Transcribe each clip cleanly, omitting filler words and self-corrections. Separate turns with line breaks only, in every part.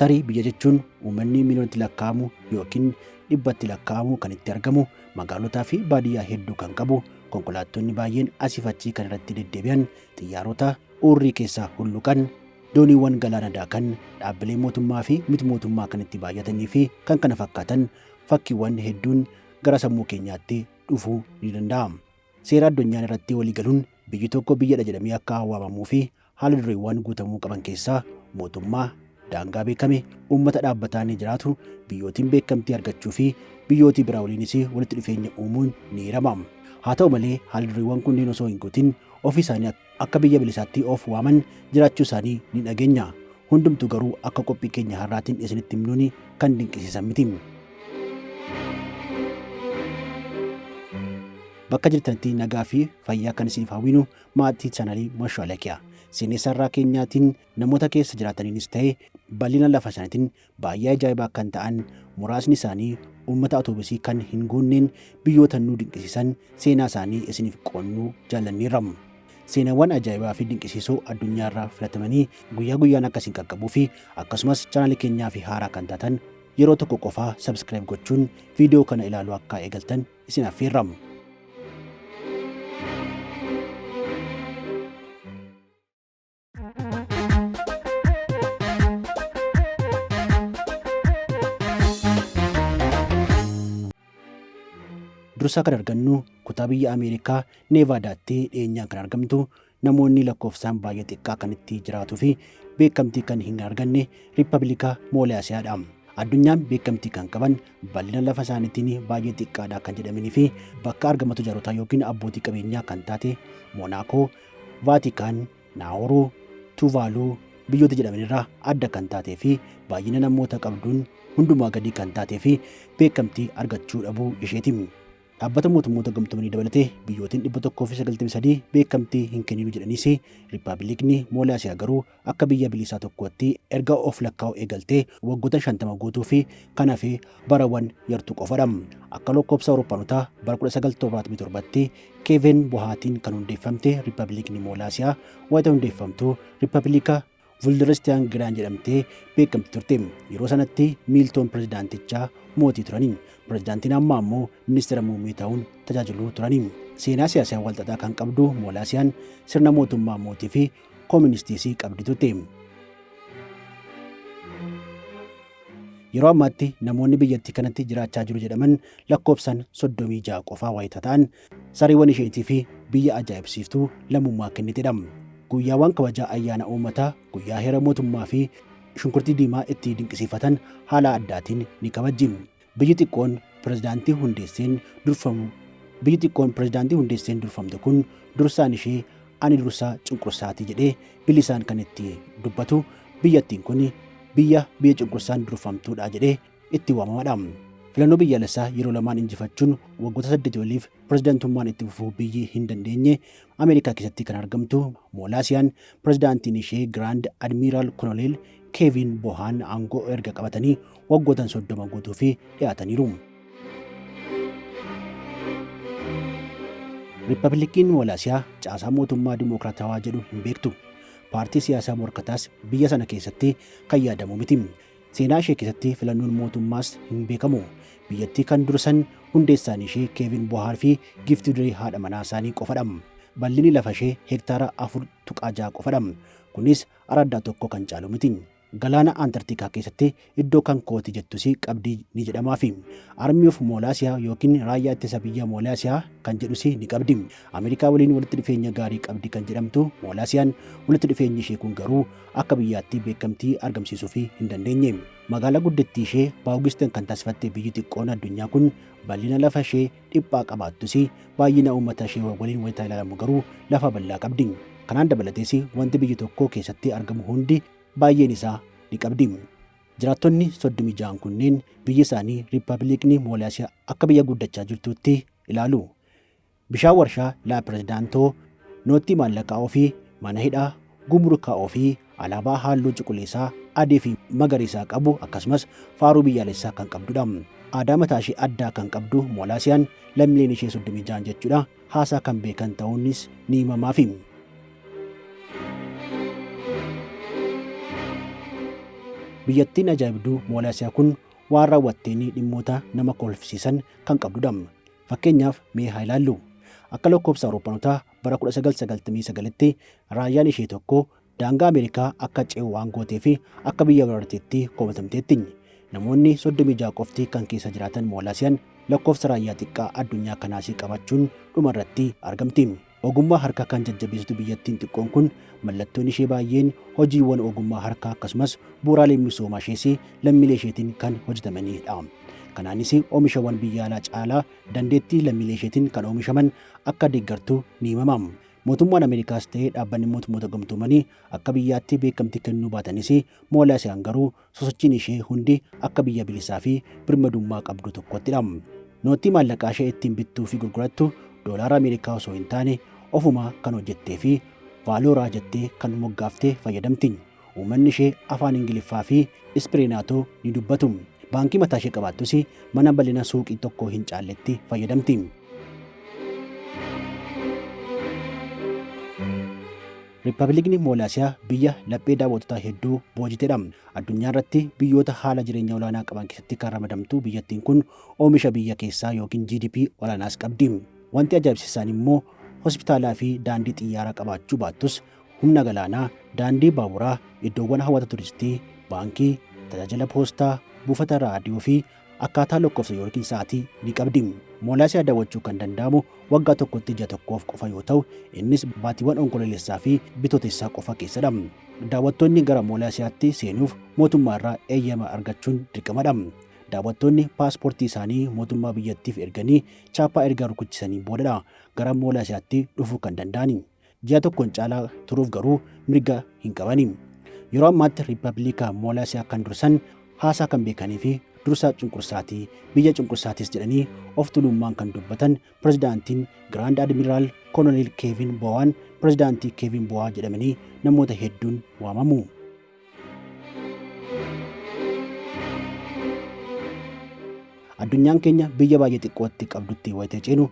Tarii biyya jechuun uummanni miliyoonatti lakkaa'amu yookiin dhibbatti lakkaa'amu kan itti argamu, magaalotaa fi baadiyyaa hedduu kan qabu, konkolaattonni baay'een asii fi achii kan irratti deddeebi'an, xiyyaarota urrii keessaa hulluqan, dooniiwwan galaana daakan, dhaabbilee mootummaa fi miti mootummaa kan itti baay'atanii fi kan kana fakkaatan fakkiiwwan hedduun gara sammuu keenyaatti dhufuu ni danda'a. Seera addunyaan irratti walii galuun biyyi tokko biyyadha jedhamee akka waamamuu fi haala dureewwan guutamuu qaban keessaa mootummaa, daangaa beekame, uummata dhaabbataa ni jiraatu, biyyootiin beekamtii argachuu fi biyyootii biraa waliinis walitti dhufeenya uumuun ni hirama. Haa ta'u malee haala dureewwan kunneen osoo hin guutin ofii isaanii akka biyya bilisaatti of waaman jiraachuu isaanii ni dhageenya. Hundumtuu garuu akka qophii keenya har'aatiin isinitti himnuun kan dinqisiisan miti. Bakka jirtanitti nagaa fi fayyaa kan isiniif hawwinu maatii chaanalii Moshoo Alaqiyaa. Seenessa irraa keenyaatiin namoota keessa jiraataniinis ta'e bal'ina lafa isaaniitiin baay'ee ajaa'ibaa kan ta'an muraasni isaanii uummata atoobisii kan hin guunneen biyyoota nu dinqisiisan seenaa isaanii isiniif qoonnuu jaallanneerra. Seenaawwan ajaa'ibaa fi dinqisiisoo addunyaa irraa filatamanii guyyaa guyyaan akkasiin qaqqabuu fi akkasumas chaanalii keenyaa fi haaraa kan taatan yeroo tokko qofaa subscribe gochuun viidiyoo kana ilaaluu akka eegaltan isin affeerra. Dursa kan argannu kutaa biyya Ameerikaa Neevaadaatti dhiyeenyaan kan argamtu, namoonni lakkoofsaan baay'ee xiqqaa kan itti jiraatuu fi beekamtii kan hin arganne Riippaabilika Moolaasiyaadha. Addunyaan beekamtii kan qaban bal'ina lafa isaaniitiin baay'ee xiqqaadha kan jedhamanii fi bakka argamatu jaarotaa yookiin abbootii qabeenyaa kan taate Moonaakoo, Vaatikaan, Naawuruu, Tuuvaaluu biyyoota jedhamanirraa adda kan taatee fi baay'ina namoota qabduun hundumaa gadi kan taatee fi beekamtii argachuu dhabuu isheeti. Dhaabbata mootummoota gamtoomanii dabalatee biyyootiin 193 beekamtii hin kenninu jedhaniis Riippaabilikni Moolaasiyaa garuu akka biyya bilisaa tokkootti erga of lakkaa'uu eegaltee waggoota 50 guutuu fi kanaaf barawwan yartuu qofadha. Akka lakkoofsa Awurooppaanotaa bara 1977tti Keevin Bohaatiin kan hundeeffamte Riippaabilikni Moolaasiyaa wayita hundeeffamtu Riippaabilika Vulderestaan Giraan jedhamtee beekamti turte. Yeroo sanatti Miiltoon pirezidaantichaa mootii turanii. Pirezidaantiin ammaa immoo ministeera muummee ta'uun tajaajiluu turanii. Seenaa siyaasaa walxaxaa kan qabdu Moolaasiyaan sirna mootummaa mootii fi kooministiis qabdi turte. Yeroo ammaatti namoonni biyyattii kanatti jiraachaa jiru jedhaman lakkoofsaan 36 qofaa wayita ta'an sariiwwan isheetii fi biyya ajaa'ibsiiftuu lammummaa kennitedha. Guyyaawwan kabajaa ayyaana uummataa, guyyaa heera mootummaa fi shunkurtii diimaa itti dinqisiifatan haala addaatiin ni kabajji. Biyyi xiqqoon pirezidaantii hundeesseen durfamte kun dursaan ishee ani dursaa cunqursaati jedhee bilisaan kan itti dubbatu. Biyyattiin kun biyya cunqursaan durfamtuudha jedhee itti waamamadha. Filannoo biyyaalessaa yeroo lamaan injifachuun waggoota 8 oliif pirezidaantummaan itti fufuu biyyi hin dandeenye Ameerikaa keessatti kan argamtu Moolaasiyaan pirezidaantiin ishee Giraand Admiiraal Koloneel Keevin Bohaan aangoo erga qabatanii waggoota 30 guutuu fi dhiyaataniiru. Riippaabilikiin Moolaasiyaa caasaa mootummaa dimokiraatawaa jedhu hin beektu. Paartii siyaasaa morkataas biyya sana keessatti kan yaadamu miti. Seenaa ishee keessatti filannoon mootummaas hin beekamu. Biyyattii kan dursan hundeessaan ishee Keevin Bohaan fi giftii durii haadha manaa isaanii qofadha. Bal'inni lafa ishee hektaara 4.6 qofadha. Kunis araddaa tokko kan caalu miti. Galaana Antarktikaa keessatti iddoo kan kooti jettus qabdii ni jedhamaafi. Army of Moolaasiyaa yookiin raayyaa ittisa biyya Moolaasiyaa kan jedhus ni qabdi. Ameerikaa waliin walitti dhufeenya gaarii qabdi kan jedhamtu Moolaasiyaan walitti dhufeenyi ishee kun garuu akka biyyaatti beekamtii argamsiisuu hin dandeenye. Magaalaa guddittii ishee Baawugistan kan taasifatte biyyi xiqqoon addunyaa kun bal'ina lafa ishee dhiphaa qabaattus baay'ina uummata ishee waliin wayita ilaalamu garuu lafa bal'aa qabdi. Kanaan dabalatees wanti biyyi tokko keessatti argamu hundi baay'een isaa ni qabdi. Jiraattonni 36 kunneen biyyi isaanii Riippaabilikni Moolaasiyaa akka biyya guddachaa jirtutti ilaalu. Bishaan warshaa laa pirezidaantoo, nootii maallaqaa ofii, mana hidhaa, gumrukaa ofii, alaabaa halluu cuquliisaa, adii fi magariisaa qabu akkasumas faaruu biyyaalessaa kan qabdudha. Aadaa mataa ishee addaa kan qabdu Moolaasiyaan lammiileen ishee 36 jechuudha. Haasaa kan beekan ta'uunis ni himamaafi. Biyyattiin ajaa'ibduu Moolaasiyaa kun waan raawwatteen dhimmoota nama kolfisiisan kan qabdudha. Fakkeenyaaf mee haa ilaallu. Akka lakkoofsa Awurooppanotaa bara 1999tti raayyaan ishee tokko daangaa Ameerikaa akka ce'u waan gootee fi akka biyya barateetti komatamteetti. Namoonni 36 qofti kan keessa jiraatan Moolaasiyaan lakkoofsa raayyaa xiqqaa addunyaa kanaasii qabachuun dhumarratti argamti. Ogummaa harkaa kan jajjabeessitu biyyattiin xiqqoon kun mallattoon ishee baay'een hojiiwwan ogummaa harkaa akkasumas bu'uuraalee misoomaa ishees lammiilee isheetiin kan hojjetamanidha. Kanaanis oomishawwan biyya alaa caalaa dandeettii lammiilee isheetiin kan oomishaman akka deeggartu ni himama. Mootummaan Ameerikaas ta'ee dhaabbanni mootummoota gamtoomanii akka biyyaatti beekamtii kennuu baatanis Moolaasiyaan garuu sosochiin ishee hundi akka biyya bilisaa fi birmadummaa qabdu tokkottidha. Nootii maallaqaa ishee ittiin bittuu fi gurgurattu doolaara Ameerikaa osoo hin taane ofuma kan hojjettee fi vaalooraa jettee kan moggaaftee fayyadamti. Uummanni ishee afaan Ingiliffaa fi Ispireenaatoo ni dubbatu. Baankii mataa ishee qabaattus mana bal'ina suuqii tokko hin caalletti fayyadamti. Riippaabilikni Moolaasiyaa biyya laphee daawwattotaa hedduu boojitedha. Addunyaa irratti biyyoota haala jireenya olaanaa qaban keessatti kan ramadamtu biyyattiin kun oomisha biyya keessaa yookiin GDP olaanaas qabdi. Wanti ajaa'ibsiisaan immoo hospitaalaa fi daandii xiyyaaraa qabaachuu baattus humna galaanaa, daandii baaburaa, iddoowwan hawwata turistii, baankii, tajaajila poostaa, buufata raadiyoo fi akkaataa lakkoofsa yookiin sa'aatii ni qabdi. Moolaasiyaa daawwachuu kan danda'amu waggaa tokkotti ji'a tokkoof qofa yoo ta'u, innis baatiiwwan onkololeessaa fi bitootessaa qofa keessadha. Daawwattoonni gara Moolaasiyaatti seenuuf mootummaa irraa eeyyama argachuun dirqamadha. Daawwattoonni paaspoortii isaanii mootummaa biyyattiif erganii chaappaa erga rukuchisanii boodadha gara Moolaasiyaatti dhufuu kan danda'ani. Ji'a tokkoon caalaa turuuf garuu mirga hin qabani. Yeroo ammaatti Riippaabilika Moolaasiyaa kan dursan haasaa kan beekanii fi dursaa cunqursaatii biyya cunqursaatis jedhanii of tuulummaan kan dubbatan pirezidaantiin Giraand Admiraal Koloneel Keevin Boowaan pirezidaantii Keevin Boowaa jedhamanii namoota hedduun waamamu. Addunyaan keenya biyya baay'ee xiqqootti qabdutti wayitee ceenu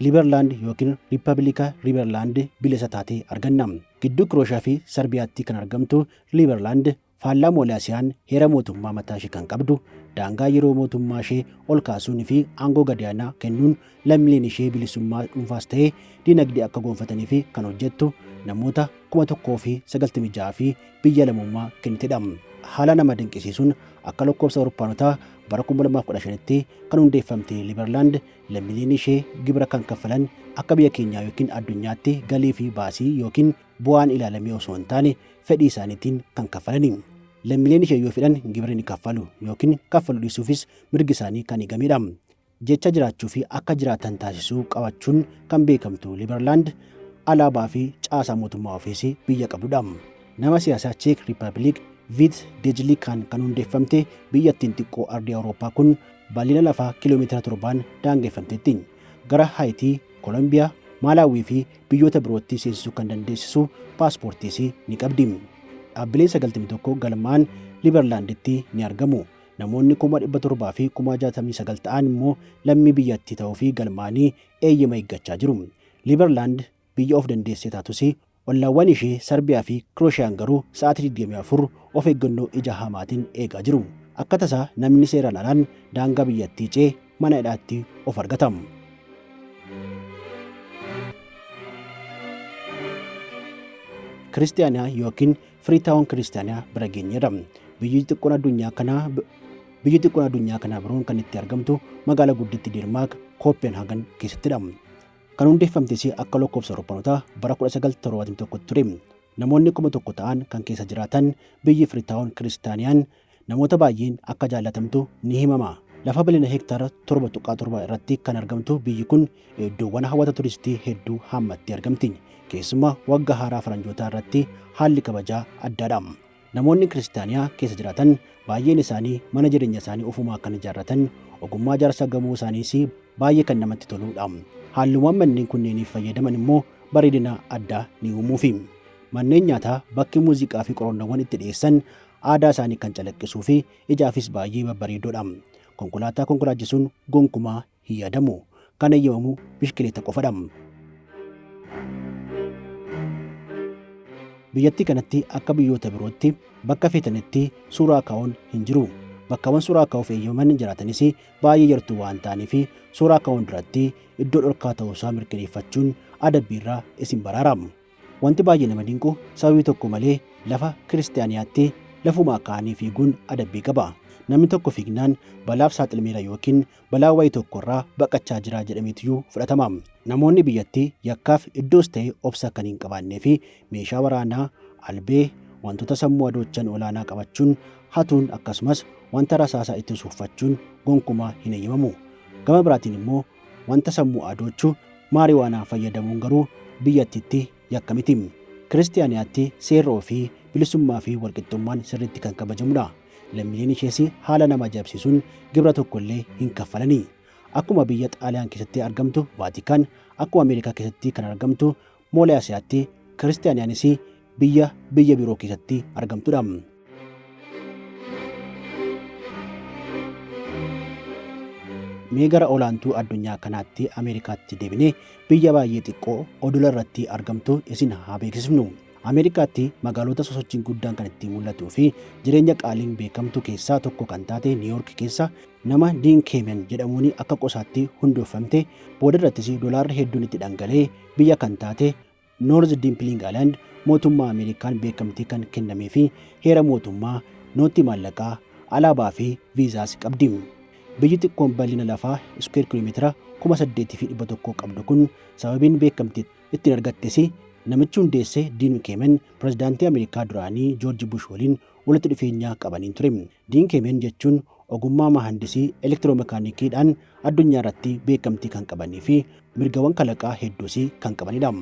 Liiberlaand yookiin Riippaabilika Liiberlaand bilisa taatee arganna. Gidduu Kirooshaa fi Sarbiyaatti kan argamtu Liiberlaand faallaa Moolaasiyaan heera mootummaa mataa ishee kan qabdu, daangaa yeroo mootummaa ishee ol kaasuun fi aangoo gadaanaa kennuun lammiileen ishee bilisummaa dhuunfaas ta'ee dinagdee akka gonfatanii fi kan hojjettu namoota 1,096 fi biyya lammummaa kennitedha. Haala nama dinqisiisuun akka lakkoofsa Awurooppanotaa bara 2015tti kan hundeeffamte Liiberlaand lammiileen ishee gibira kan kaffalan akka biyya keenyaa yookiin addunyaatti galii fi baasii yookiin bu'aan ilaalamee osoo hin taane fedhii isaaniitiin kan kaffalani. Lammiileen ishee yoo fedhan gibira ni kaffalu yookiin kaffalu dhiisuufis mirgi isaanii kan eegamedha. Jecha jiraachuu fi akka jiraatan taasisuu qabachuun kan beekamtu Liiberlaand alaabaa fi caasaa mootummaa ofiis biyya qabdudha. Nama siyaasaa Cheek Riippaabilik Viit Deejlikaan kan hundeeffamte biyyattiin xiqqoo ardii Awurooppaa kun bal'ina lafaa kiiloomeetira 7 daangeffamteetti. Gara Haayitii, Koolombiyaa, Maalaawii fi biyyoota birootti seensisuu kan dandeessisu paaspoortiis ni qabdi. Dhaabbileen 91 galmaan Liiberlaanditti ni argamu. Namoonni 700,000 fi 69,000 ta'an immoo lammii biyyattii ta'uu fi galmaanii eeyyama eeggachaa jiru. Liiberlaand biyya of dandeessee taatus ollaawwan ishee Sarbiyaa fi Kirooshaan garuu sa'aatii 24 of eeggannoo ija hamaatiin eegaa jiru. Akka tasaa namni seeraan alaan daangaa biyyattii ce'ee mana hidhaatti of argata. Kiristaaniyaa yookiin Firiitaawun Kiristaaniyaa bira geenyedha. Biyyi xiqqoon addunyaa kanaa biroon kan itti argamtu magaalaa guddittii Deenmaark Kooppenhaagen keessattidha. Kan hundeeffamtes akka lakkoofsa Awurooppanotaa bara 1971 ture. Namoonni 1,000 ta'an kan keessa jiraatan biyyi Firiitaawun Kiristaaniyaan namoota baay'een akka jaallatamtu ni himama. Lafa bal'ina hektaara 7.7 irratti kan argamtu biyyi kun iddoowwan hawwata turistii hedduu hammattee argamti. Keessumaa waggaa haaraa faranjootaa irratti haalli kabajaa addaadha. Namoonni Kiristaaniyaa keessa jiraatan baay'een isaanii mana jireenya isaanii ofumaa kan ijaarratan, ogummaa ijaarsa gamoo isaaniis baay'ee kan namatti toludha. Haalluuwwan manneen kunneeniif fayyadaman immoo bareedina addaa ni uumuufi. Manneen nyaataa bakki muuziqaa fi qorannoowwan itti dhiyeessan aadaa isaanii kan calaqqisuu fi ijaafis baay'ee babbareedoodha. Konkolaataa konkolaachisuun gonkumaa hin yaadamu. Kan eeyyamamu bishkileeta qofadha. Biyyattii kanatti akka biyyoota birootti bakka feetanitti suuraa kaa'uun hin jiru. Bakkawwan suuraa kaa'uuf eeyyaman jiraatanis baay'ee yartuu waan ta'aniif suuraa kaa'uun duratti iddoo dhorkaa ta'uusaa mirkaneeffachuun adabbiirraa isin baraara. Wanti baay'ee nama dinqu sababii tokko malee lafa kiristaaniyaatti lafumaa ka'anii fiiguun adabbii qaba. Namni tokko fiignaan balaaf saaxilameera yookiin balaa wayii tokkorraa baqachaa jira jedhameetiyyuu fudhatama. Namoonni biyyattii yakkaaf iddoos ta'e obsa kan hin qabaannee fi meeshaa waraanaa, albee, wantoota sammuu adoochan olaanaa qabachuun hatuun akkasumas wanta rasaasaa itti suuffachuun gonkumaa hin eeyyamamu. Gama biraatiin immoo wanta sammuu adoochuu maariwaanaa fayyadamuun garuu biyyattiitti yakka miti. Kiristaaniyaatti seerroo fi bilisummaa fi walqixxummaan sirriitti kan kabajamudha. Lammiileen ishees haala nama ajaa'ibsiisuun gibira tokkollee hin kaffalanii. Akkuma biyya Xaaliyaan keessatti argamtu Vaatikaan, akkuma Ameerikaa keessatti kan argamtu Moolaasiyaatti kiristaaniyaanis biyya biroo keessatti argamtudha. Mee gara olaantuu addunyaa kanaatti Ameerikaatti deebinee biyya baay'ee xiqqoo odola irratti argamtu isin haa beeksifnu. Ameerikaatti magaalota sosochiin guddaan kan itti mul'atuu fi jireenya qaaliin beekamtu keessaa tokko kan taate Niiwuork keessa nama Diin Keemen jedhamuun akka qosaatti hundeeffamte booda irrattis doolaarri hedduun itti dhangala'ee biyya kan taate Noorz Diimpiling Aayilaand mootummaa Ameerikaan beekamtii kan kennamee fi heera mootummaa, nootii maallaqaa, alaabaa fi viizaas qabdi. Biyyi xiqqoon bal'ina lafaa iskuweer kiiloomeetira 8,100 qabdu kun sababiin beekamtii ittiin argattes namichi hundeesse Diin Keemen pirezidaantii Ameerikaa duraanii Joorji Bush waliin walitti dhufeenya qabaniin ture. Diin Keemen jechuun ogummaa mahandisii elektiroomekaanikiidhaan addunyaa irratti beekamtii kan qabanii fi mirgawwan kalaqaa hedduus kan qabanidha.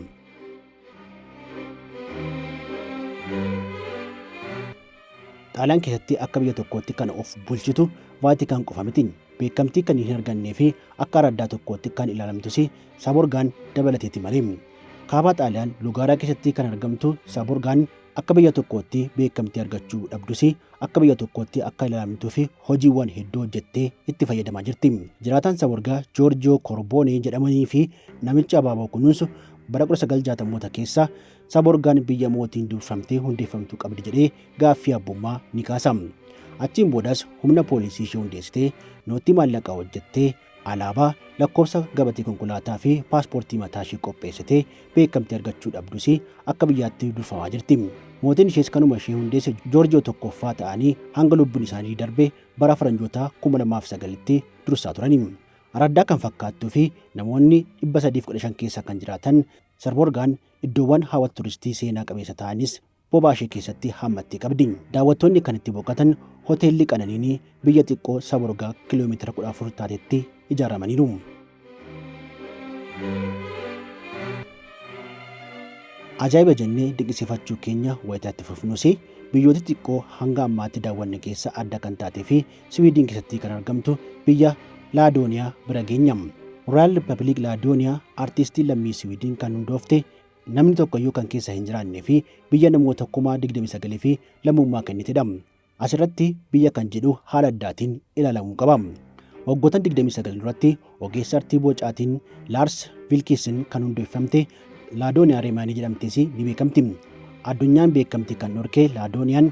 Xaaliyaan keessatti akka biyya tokkootti kan of bulchitu Vaatikaan qofa miti. Beekamtii kan hin argannee fi akka araddaa tokkootti kan ilaalamtus Saaborgaan dabalateeti malee. Kaabaa Xaaliyaan Lugaaraa keessatti kan argamtu Saaborgaan akka biyya tokkootti beekamtii argachuu dhabdus akka biyya tokkootti akka ilaalamtuu fi hojiiwwan hedduu hojjettee itti fayyadamaa jirti. Jiraataan Saaborgaa Joorjiyoo Korboonee jedhamanii fi namichi abaaboo kunuunsu bara 1960moota keessa Saaborgaan biyya mootiin durfamtee hundeeffamtuu qabdi jedhee gaaffii abbummaa ni kaasa. Achiin boodas humna poolisii ishee hundeessitee nootii maallaqaa hojjettee alaabaa, lakkoofsa gabatee konkolaataa fi paaspoortii mataa ishee qopheessitee beekamtii argachuu dhabdus akka biyyaatti durfamaa jirti. Mootiin ishees kanuma ishee hundeesse Joorjiyoo tokkoffaa ta'anii hanga lubbuun isaanii darbe bara faranjoota 2009tti dursaa turani. Araddaa kan fakkaattuu fi namoonni 315 keessa kan jiraatan Saaborgaan iddoowwan hawwata turistii seenaa qabeessa ta'anis bobaa ishee keessatti hammattee qabdi. Daawwattoonni kan itti boqotan hoteelli qananiin biyya xiqqoo Saaborgaa kiiloomeetira 14 taatetti ijaaramaniiru. Ajaa'iba jennee dinqisiifachuu keenya wayitaatti fufnus biyyoota xiqqoo hanga ammaatti daawwanne keessa adda kan taatee fi Siwiidin keessatti kan argamtu biyya Laadooniyaa bira geenya. Royaal Riippaabilik Laadooniyaa aartistii lammii Siwiidin kan hundoofte namni tokkoyyuu kan keessa hin jiraannee fi biyya namoota 29,000 fi lammummaa kennitedha. Asirratti biyya kan jedhu haala addaatiin ilaalamuu qaba. Waggoota 29 duratti ogeessa artii bocaatiin Laars Vilkiisin kan hundeeffamte Laadooniyaa Reemaanii jedhamtes ni beekamti. Addunyaan beekamtii kan dhorke Laadooniyaan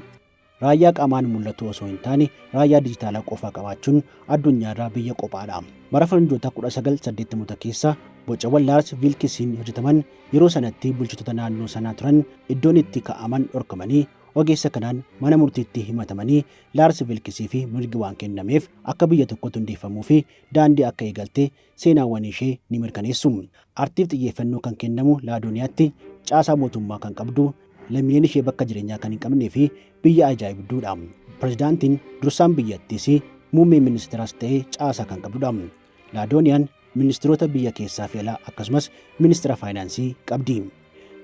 raayyaa qaamaan mul'atu osoo hin taane raayyaa dijitaalaa qofaa qabaachuun addunyaarraa biyya qophaadha. Bara faranjoota 1980 keessa bocawwan Laars Vilkiisiin hojjetaman yeroo sanatti bulchitoota naannoo sanaa turan iddoon itti kaa'aman dhorkamanii ogeessa kanaan mana murtiitti himatamanii Laars Vilkiisii fi mirgi waan kennameef akka biyya tokkotti hundeeffamuu fi daandii akka eegalte seenaawwan ishee ni mirkaneessu. Artiif xiyyeeffannoo kan kennamu Laadooniyaatti caasaa mootummaa kan qabdu, lammiileen ishee bakka jireenyaa kan hin qabnee fi biyya ajaa'ibduudha. Pirezidaantiin dursaan biyyattiis muummee ministeeraas ta'ee caasaa kan qabdudha. Laadooniyaan ministeerota biyya keessaa fi alaa akkasumas ministeera faayinaansii qabdi.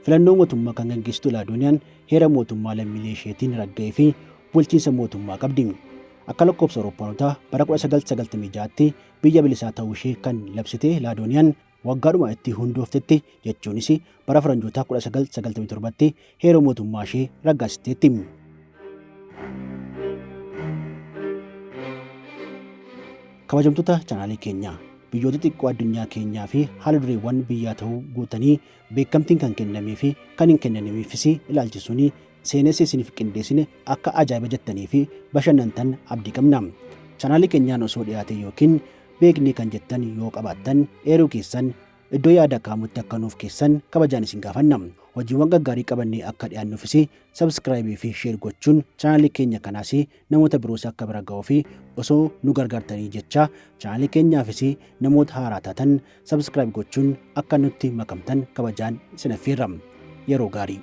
Filannoo mootummaa kan gaggeessitu Laadooniyaan heera mootummaa lammiilee isheetiin ragga'ee fi bulchiinsa mootummaa qabdi. Akka lakkoofsa Awurooppanotaa bara 1996tti biyya bilisaa ta'uu ishee kan labsite Laadooniyaan waggaadhuma itti hundooftetti jechuunis bara faranjoota 1997tti heera mootummaa ishee raggaasiteetti. Kabajamtoota chaanaalii keenyaa biyyoota xiqqoo addunyaa keenyaa fi haala dureewwan biyyaa ta'uu guutanii beekamtiin kan kennamee fi kan hin kennamneefis ilaalchisuun seenessa isiniif qindeessine akka ajaa'iba jettanii fi bashannantan abdii qabna. Chaanaalii keenyaan osoo dhiyaate yookiin beeknee kan jettan yoo qabaattan eeruu keessan iddoo yaada kaamutti akka nuuf keessan kabajaan isin gaafanna. Hojiiwwan gaggaarii qabannee akka dhiyaannuufis sabskraayibii fi sheer gochuun chaanaalii keenya kanaas namoota biroos akka bira ga'uu fi osoo nu gargaartanii jecha chaanaalii keenyaafis namoota haaraa taatan sabskraayib gochuun akka nutti makamtan kabajaan isin affeerra. Yeroo gaarii.